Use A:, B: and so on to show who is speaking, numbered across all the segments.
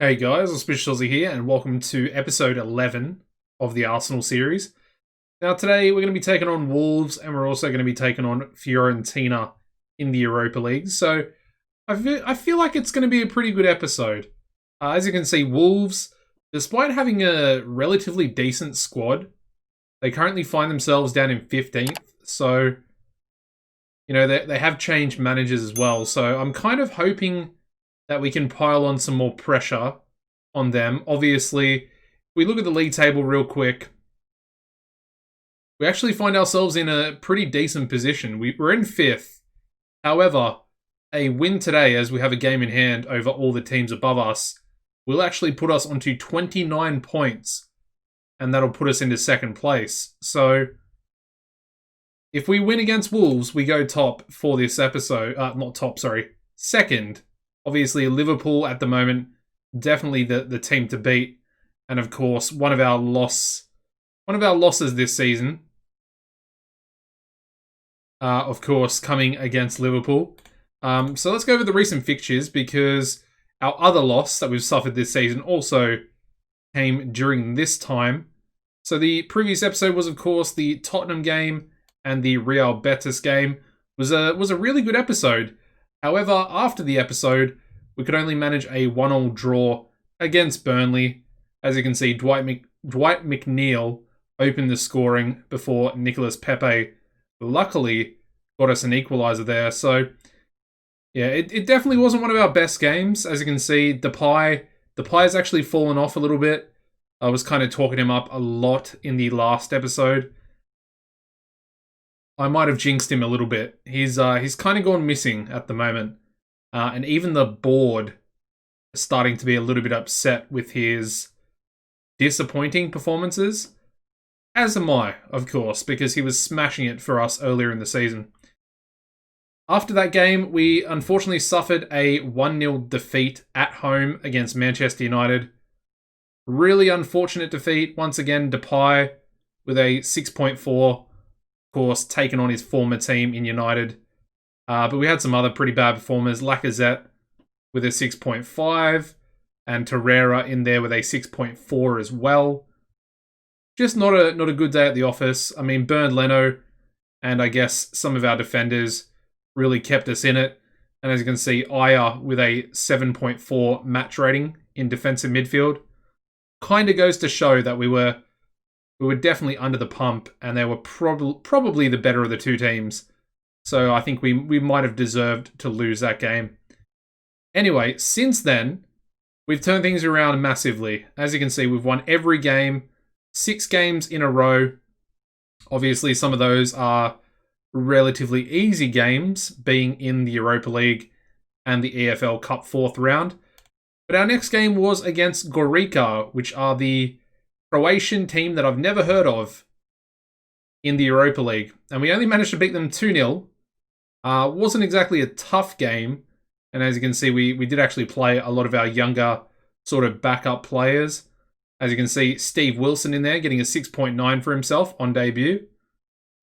A: Hey guys, Auspicious Aussie here, and welcome to episode 11 of the Arsenal series. Now, today we're going to be taking on Wolves, and we're also going to be taking on Fiorentina in the Europa League. So, I feel like it's going to be a pretty good episode. As you can see, Wolves, despite having a relatively decent squad, they currently find themselves down in 15th. So, they have changed managers as well. So, I'm kind of hoping that we can pile on some more pressure on them. Obviously, if we look at the league table real quick, we actually find ourselves in a pretty decent position. We're in 5th. However, a win today, as we have a game in hand over all the teams above us, will actually put us onto 29 points, and that'll put us into 2nd place. So, if we win against Wolves, we go top for this episode. Not top, sorry. 2nd. Obviously, Liverpool at the moment, definitely the team to beat. And of course, one of our losses this season, of course, coming against Liverpool. So let's go over the recent fixtures, because our other loss that we've suffered this season also came during this time. So the previous episode was, of course, the Tottenham game and the Real Betis game. Was a really good episode. However, after the episode, we could only manage a 1-1 draw against Burnley. As you can see, Dwight McNeil opened the scoring before Nicolas Pepe luckily got us an equaliser there. So, yeah, it definitely wasn't one of our best games. As you can see, Depay's actually fallen off a little bit. I was kind of talking him up a lot in the last episode. I might have jinxed him a little bit. He's kind of gone missing at the moment. And even the board is starting to be a little bit upset with his disappointing performances. As am I, of course, because he was smashing it for us earlier in the season. After that game, we unfortunately suffered a 1-0 defeat at home against Manchester United. Really unfortunate defeat. Once again, Depay with a 6.4. Course, taken on his former team in United. But we had some other pretty bad performers. Lacazette with a 6.5. And Torreira in there with a 6.4 as well. Just not a good day at the office. I mean, Bernd Leno and I guess some of our defenders really kept us in it. And as you can see, Aya with a 7.4 match rating in defensive midfield. Kind of goes to show that we were definitely under the pump, and they were probably the better of the two teams. So I think we might have deserved to lose that game. Anyway, since then, we've turned things around massively. As you can see, we've won every game, 6 games in a row. Obviously, some of those are relatively easy games, being in the Europa League and the EFL Cup 4th round. But our next game was against Gorica, which are the Croatian team that I've never heard of in the Europa League. And we only managed to beat them 2-0. Wasn't exactly a tough game. And as you can see, we did actually play a lot of our younger sort of backup players. As you can see, Steve Wilson in there getting a 6.9 for himself on debut,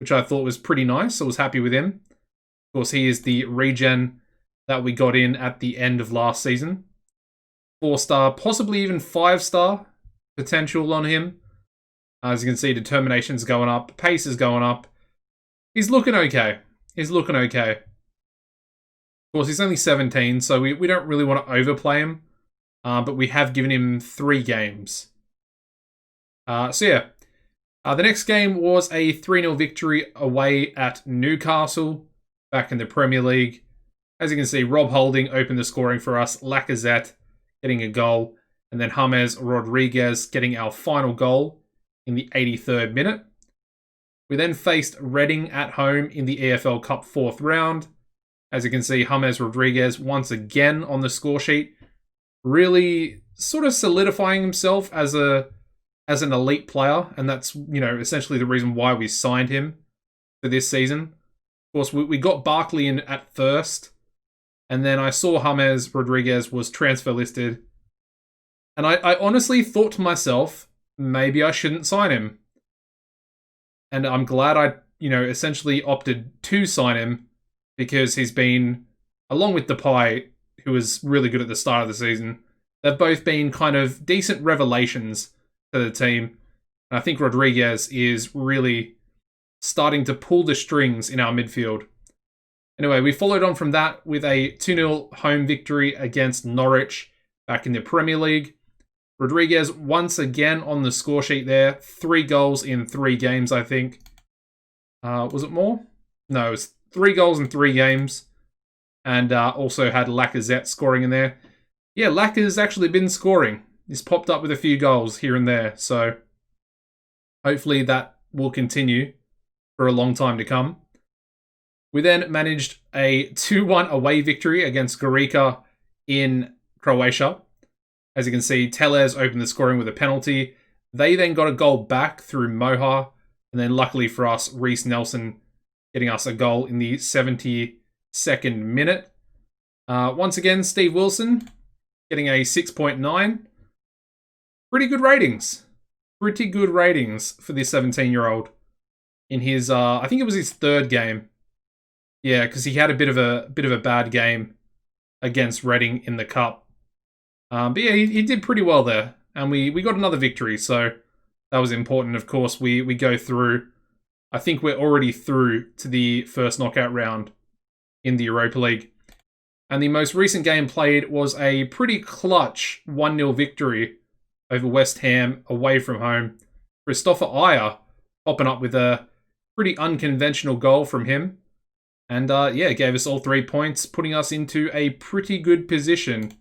A: which I thought was pretty nice. I was happy with him. Of course, he is the regen that we got in at the end of last season. 4-star, possibly even 5-star potential on him. As you can see, determination's going up, pace is going up. He's looking okay. Of course, he's only 17, so we don't really want to overplay him. But we have given him 3 games. The next game was a 3-0 victory away at Newcastle, back in the Premier League. As you can see, Rob Holding opened the scoring for us, Lacazette getting a goal, and then James Rodriguez getting our final goal in the 83rd minute. We then faced Reading at home in the EFL Cup 4th round. As you can see, James Rodriguez once again on the score sheet, really sort of solidifying himself as an elite player, and that's, essentially the reason why we signed him for this season. Of course, we got Barkley in at first, and then I saw James Rodriguez was transfer listed, and I honestly thought to myself, maybe I shouldn't sign him. And I'm glad I, essentially opted to sign him, because he's been, along with Depay, who was really good at the start of the season, They've both been kind of decent revelations to the team. And I think Rodriguez is really starting to pull the strings in our midfield. Anyway, we followed on from that with a 2-0 home victory against Norwich back in the Premier League. Rodriguez once again on the score sheet there. 3 goals in 3 games, I think. Was it more? No, it was 3 goals in 3 games. And also had Lacazette scoring in there. Yeah, Lacaz's actually been scoring. He's popped up with a few goals here and there. So hopefully that will continue for a long time to come. We then managed a 2-1 away victory against Gorica in Croatia. As you can see, Tellez opened the scoring with a penalty. They then got a goal back through Moha. And then luckily for us, Reiss Nelson getting us a goal in the 72nd minute. Once again, Steve Wilson getting a 6.9. Pretty good ratings. Pretty good ratings for this 17-year-old. In his, I think it was his 3rd game. Yeah, because he had a bit of a bad game against Reading in the Cup. But yeah, he did pretty well there. And we got another victory, so that was important. Of course, we go through. I think we're already through to the first knockout round in the Europa League. And the most recent game played was a pretty clutch 1-0 victory over West Ham away from home. Christopher Ajer popping up with a pretty unconventional goal from him. And yeah, gave us all 3 points, putting us into a pretty good position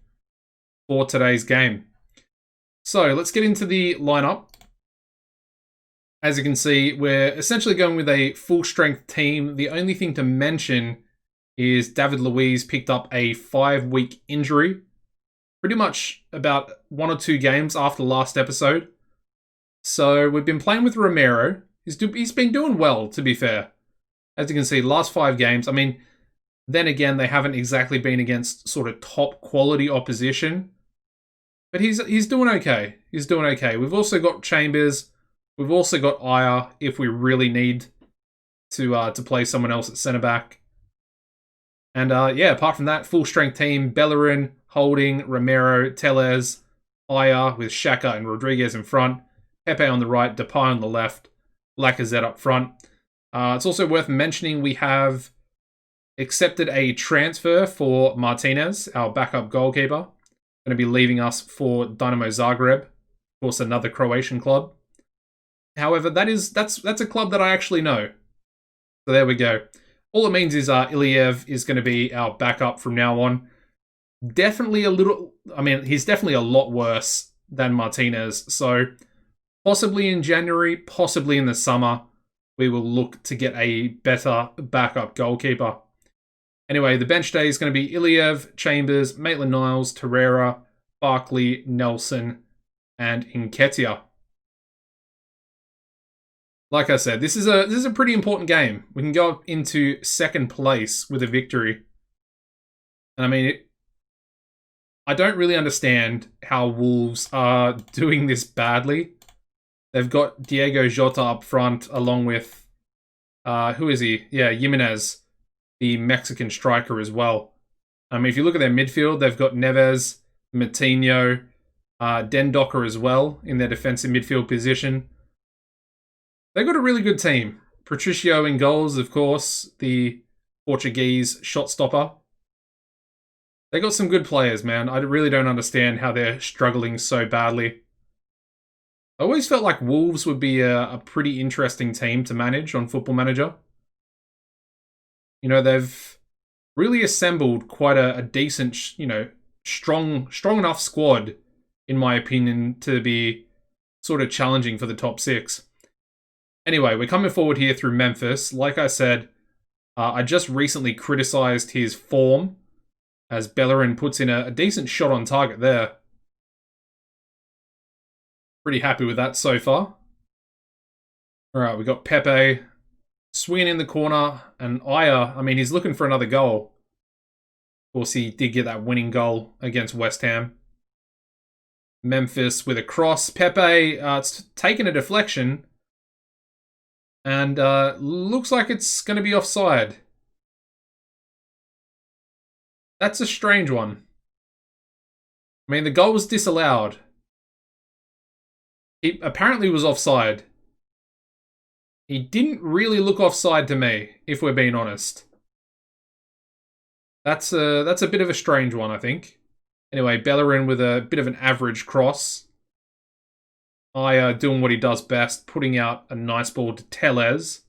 A: for today's game. So let's get into the lineup. As you can see, we're essentially going with a full-strength team. The only thing to mention is David Luiz picked up a 5-week injury. Pretty much about 1 or 2 games after last episode. So we've been playing with Romero. He's been doing well, to be fair. As you can see, last 5 games, I mean, then again, they haven't exactly been against sort of top quality opposition. But he's doing okay. He's doing okay. We've also got Chambers. We've also got Ajer if we really need to play someone else at centre-back. And yeah, apart from that, full-strength team, Bellerin, Holding, Romero, Tellez, Ajer with Xhaka and Rodriguez in front, Pepe on the right, Depay on the left, Lacazette up front. It's also worth mentioning we have accepted a transfer for Martinez, our backup goalkeeper. Going to be leaving us for Dinamo Zagreb, of course, another Croatian club. However, that's a club that I actually know. So there we go. All it means is Iliev is going to be our backup from now on. Definitely he's definitely a lot worse than Martinez. So possibly in January, possibly in the summer, we will look to get a better backup goalkeeper. Anyway, the bench day is going to be Iliev, Chambers, Maitland-Niles, Torreira, Barkley, Nelson, and Nketiah. Like I said, this is a pretty important game. We can go up into 2nd place with a victory. And I mean, I don't really understand how Wolves are doing this badly. They've got Diego Jota up front along with, who is he? Yeah, Jimenez, the Mexican striker as well. I mean, if you look at their midfield, they've got Neves, Matinho, Dendocker as well in their defensive midfield position. They've got a really good team. Patricio in goals, of course, the Portuguese shot stopper. They got some good players, man. I really don't understand how they're struggling so badly. I always felt like Wolves would be a pretty interesting team to manage on Football Manager. You know, they've really assembled quite a decent, you know, strong enough squad, in my opinion, to be sort of challenging for the top 6. Anyway, we're coming forward here through Memphis. Like I said, I just recently criticised his form as Bellerin puts in a decent shot on target there. Pretty happy with that so far. All right, we got Pepe swinging in the corner, and Ajer, I mean, he's looking for another goal. Of course, he did get that winning goal against West Ham. Memphis with a cross. Pepe, it's taken a deflection, and looks like it's going to be offside. That's a strange one. I mean, the goal was disallowed. He apparently was offside. He didn't really look offside to me, if we're being honest. That's a bit of a strange one, I think. Anyway, Bellerin with a bit of an average cross. Doing what he does best, putting out a nice ball to Tellez.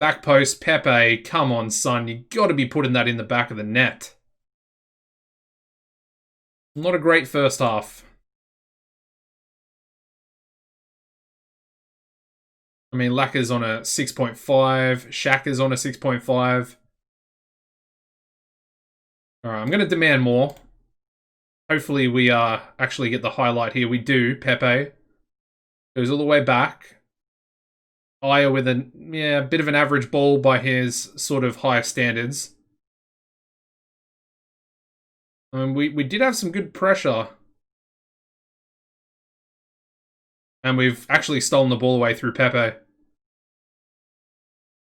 A: Back post, Pepe. Come on, son. You got to be putting that in the back of the net. Not a great first half. I mean, Laka's on a 6.5. Xhaka's on a 6.5. Alright, I'm going to demand more. Hopefully we actually get the highlight here. We do. Pepe goes all the way back. Aya with a bit of an average ball by his sort of higher standards. I mean, we did have some good pressure. And we've actually stolen the ball away through Pepe.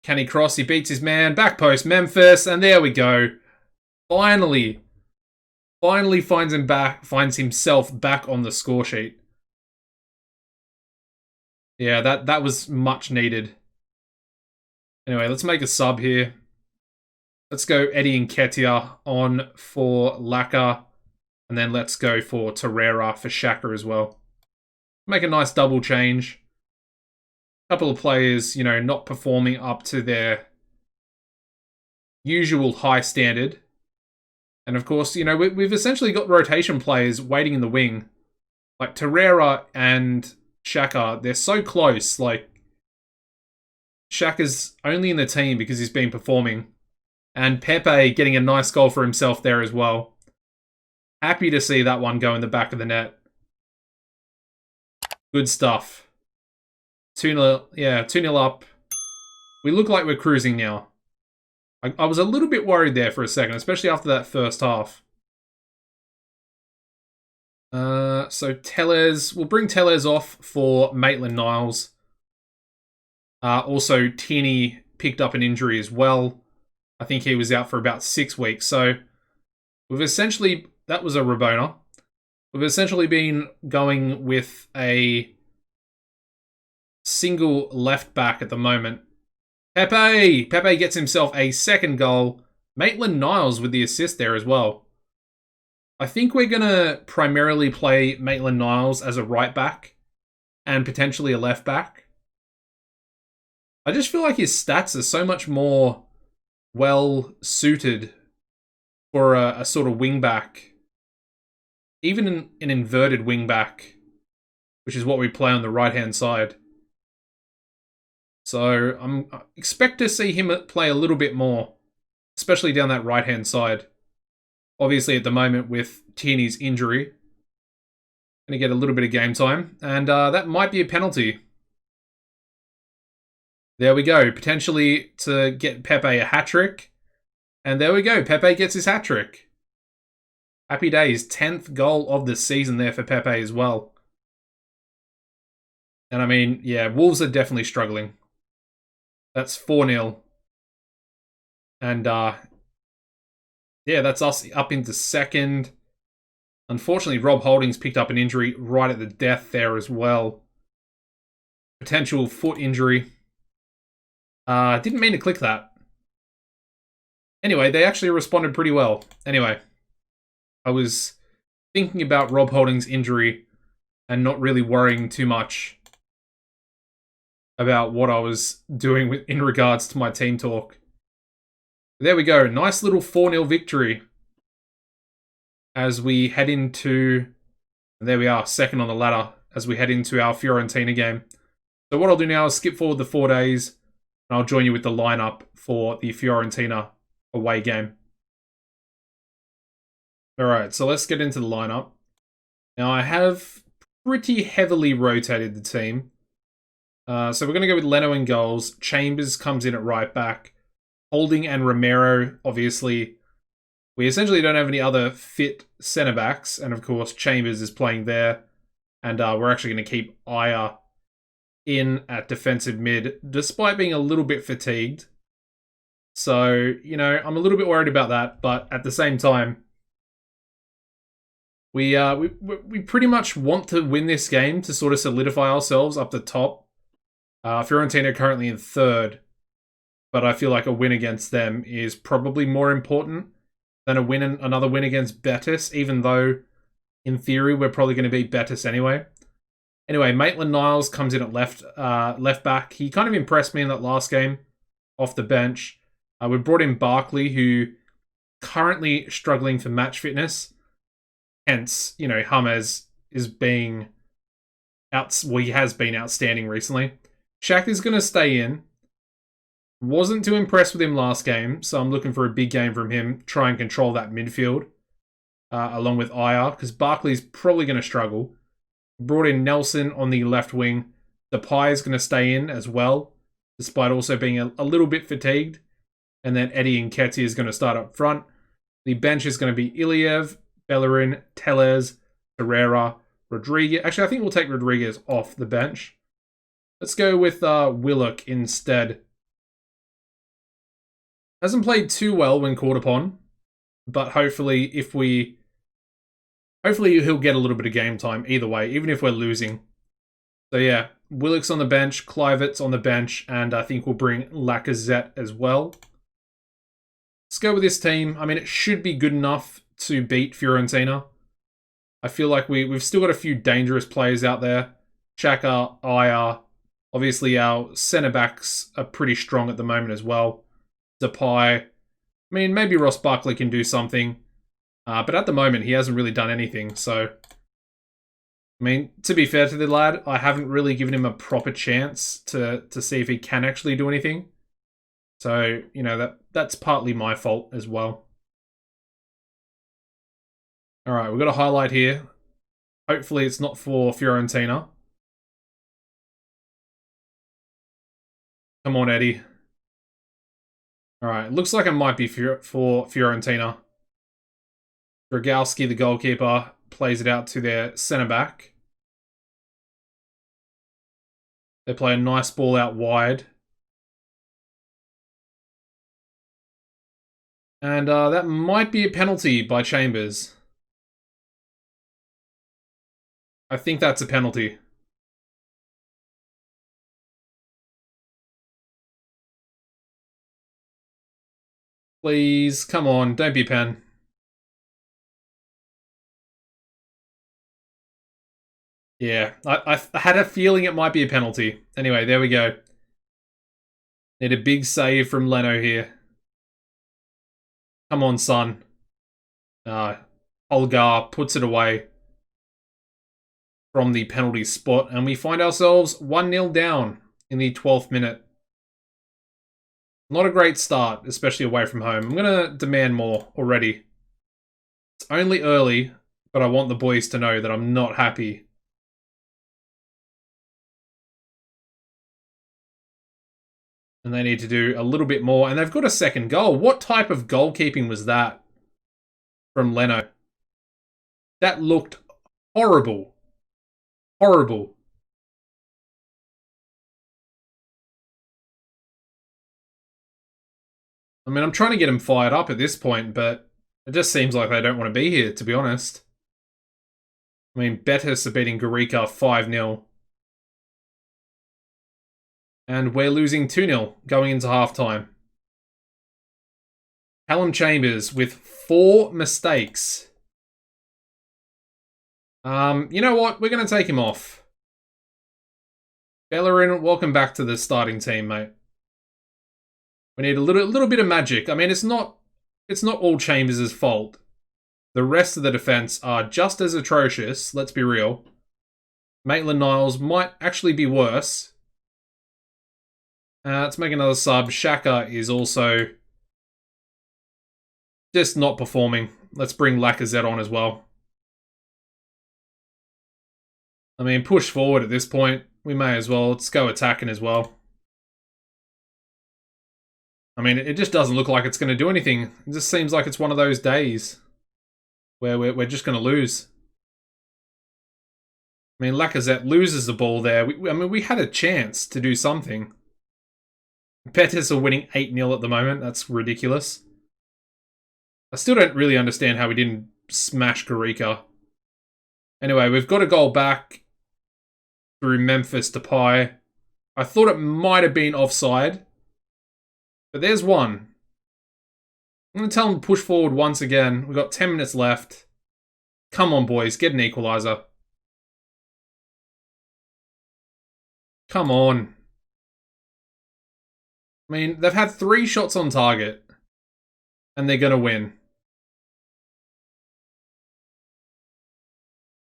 A: Can he cross? He beats his man. Back post, Memphis. And there we go. Finally finds himself back on the score sheet. Yeah, that was much needed. Anyway, let's make a sub here. Let's go Eddie Nketiah on for Laka. And then let's go for Torreira for Xhaka as well. Make a nice double change. Couple of players, not performing up to their usual high standard. And of course, we've essentially got rotation players waiting in the wing. Like Torreira and Xhaka, they're so close. Like, Xhaka's only in the team because he's been performing. And Pepe getting a nice goal for himself there as well. Happy to see that one go in the back of the net. Good stuff. 2-0, 2-0 up. We look like we're cruising now. I was a little bit worried there for a second, especially after that first half. So Tellez, we'll bring Tellez off for Maitland-Niles. Also, Tierney picked up an injury as well. I think he was out for about 6 weeks. So we've essentially, that was a Rabona. We've essentially been going with a single left back at the moment. Pepe gets himself a second goal. Maitland-Niles with the assist there as well. I think we're going to primarily play Maitland-Niles as a right back and potentially a left back. I just feel like his stats are so much more well suited for a sort of wing back. Even an inverted wing back, which is what we play on the right-hand side. So I expect to see him play a little bit more, especially down that right-hand side. Obviously, at the moment, with Tierney's injury, going to get a little bit of game time, and that might be a penalty. There we go, potentially to get Pepe a hat-trick. And there we go, Pepe gets his hat-trick. Happy days, 10th goal of the season there for Pepe as well. And I mean, yeah, Wolves are definitely struggling. That's 4-0. And, yeah, that's us up into second. Unfortunately, Rob Holdings picked up an injury right at the death there as well. Potential foot injury. Didn't mean to click that. Anyway, they actually responded pretty well. Anyway, I was thinking about Rob Holdings' injury and not really worrying too much about what I was doing in regards to my team talk. There we go. Nice little 4-0 victory as we head into... There we are, second on the ladder as we head into our Fiorentina game. So what I'll do now is skip forward the 4 days and I'll join you with the lineup for the Fiorentina away game. Alright, so let's get into the lineup. Now I have pretty heavily rotated the team. So we're going to go with Leno in goals. Chambers comes in at right back. Holding and Romero, obviously. We essentially don't have any other fit centre-backs. And of course, Chambers is playing there. And we're actually going to keep Aya in at defensive mid, despite being a little bit fatigued. So, I'm a little bit worried about that. But at the same time, We pretty much want to win this game to sort of solidify ourselves up the top. Fiorentina currently in third, but I feel like a win against them is probably more important than another win against Betis, even though in theory we're probably going to beat Betis anyway. Anyway, Maitland-Niles comes in at left back. He kind of impressed me in that last game off the bench. We brought in Barkley, who currently struggling for match fitness. Hence, you know, James is being he has been outstanding recently. Shaq is going to stay in. Wasn't too impressed with him last game, so I'm looking for a big game from him. Try and control that midfield, along with Ajer, because Barkley's probably going to struggle. Brought in Nelson on the left wing. Depay is going to stay in as well, despite also being a little bit fatigued. And then Eddie Nketiah is going to start up front. The bench is going to be Iliev, Bellerin, Tellez, Herrera, Rodriguez. Actually, I think we'll take Rodriguez off the bench. Let's go with Willock instead. Hasn't played too well when called upon, but hopefully he'll get a little bit of game time either way, even if we're losing. So yeah, Willock's on the bench, Kluivert's on the bench, and I think we'll bring Lacazette as well. Let's go with this team. I mean, it should be good enough to beat Fiorentina. I feel like we've still got a few dangerous players out there. Xhaka, Ajer. Obviously, our centre-backs are pretty strong at the moment as well. Depay. I mean, maybe Ross Barkley can do something. But at the moment, he hasn't really done anything. So, I mean, to be fair to the lad, I haven't really given him a proper chance to see if he can actually do anything. So, you know, that's partly my fault as well. All right, we've got a highlight here. Hopefully it's not for Fiorentina. Come on, Eddie. All right, looks like it might be for Fiorentina. Dragowski, the goalkeeper, plays it out to their centre-back. They play a nice ball out wide. And that might be a penalty by Chambers. I think that's a penalty. Please, come on, don't be pen. Yeah, I had a feeling it might be a penalty. Anyway, there we go. Need a big save from Leno here. Come on, son. Olgar puts it away from the penalty spot, and we find ourselves 1-0 down in the 12th minute. Not a great start, especially away from home. I'm going to demand more already. It's only early, but I want the boys to know that I'm not happy. And they need to do a little bit more. And they've got a second goal. What type of goalkeeping was that from Leno? That looked horrible. Horrible. I mean, I'm trying to get him fired up at this point, but it just seems like they don't want to be here, to be honest. I mean, Betis are beating Gorica 5-0. And we're losing 2-0 going into halftime. Callum Chambers with 4 mistakes. You know what? We're going to take him off. Bellerin, welcome back to the starting team, mate. We need a little bit of magic. I mean, it's not all Chambers' fault. The rest of the defense are just as atrocious, let's be real. Maitland-Niles might actually be worse. Let's make another sub. Xhaka is also just not performing. Let's bring Lacazette on as well. I mean, push forward at this point. We may as well. Let's go attacking as well. I mean, it just doesn't look like it's going to do anything. It just seems like it's one of those days where we're just going to lose. I mean, Lacazette loses the ball there. We had a chance to do something. Betis are winning 8-0 at the moment. That's ridiculous. I still don't really understand how we didn't smash Gorica. Anyway, we've got a goal back through Memphis Depay. I thought it might have been offside, but there's one. I'm going to tell him to push forward once again. We've got 10 minutes left. Come on, boys. Get an equaliser. Come on. I mean, they've had 3 shots on target, and they're going to win.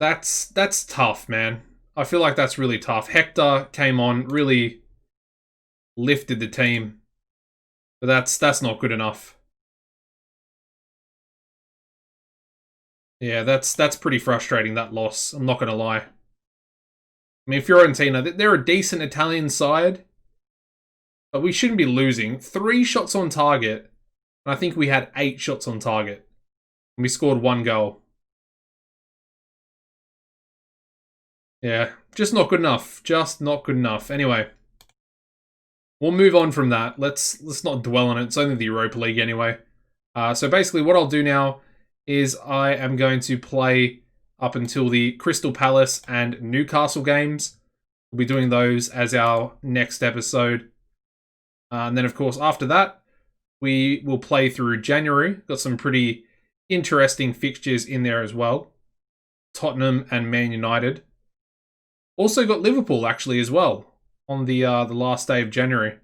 A: That's tough, man. I feel like that's really tough. Hector came on, really lifted the team. But that's not good enough. Yeah, that's pretty frustrating, that loss. I'm not going to lie. I mean, Fiorentina, they're a decent Italian side, but we shouldn't be losing. 3 shots on target, and I think we had 8 shots on target. And we scored 1 goal. Yeah, just not good enough. Just not good enough. Anyway, we'll move on from that. Let's not dwell on it. It's only the Europa League anyway. So basically what I'll do now is I am going to play up until the Crystal Palace and Newcastle games. We'll be doing those as our next episode. And then, of course, after that, we will play through January. Got some pretty interesting fixtures in there as well. Tottenham and Man United. Also got Liverpool, actually, as well, on the last day of January.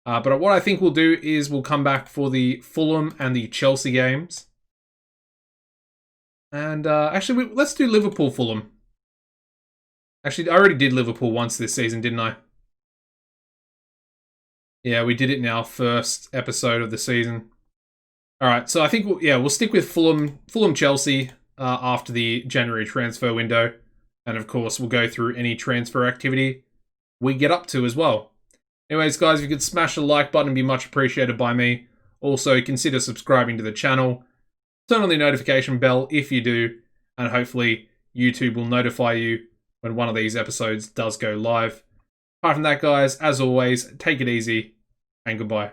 A: But what I think we'll do is we'll come back for the Fulham and the Chelsea games. And actually, let's do Liverpool-Fulham. Actually, I already did Liverpool once this season, didn't I? Yeah, we did it in our first episode of the season. All right, so I think, we'll stick with Fulham-Chelsea after the January transfer window. And of course, we'll go through any transfer activity we get up to as well. Anyways, guys, if you could smash the like button, it'd be much appreciated by me. Also, consider subscribing to the channel. Turn on the notification bell if you do. And hopefully, YouTube will notify you when one of these episodes does go live. Apart from that, guys, as always, take it easy and goodbye.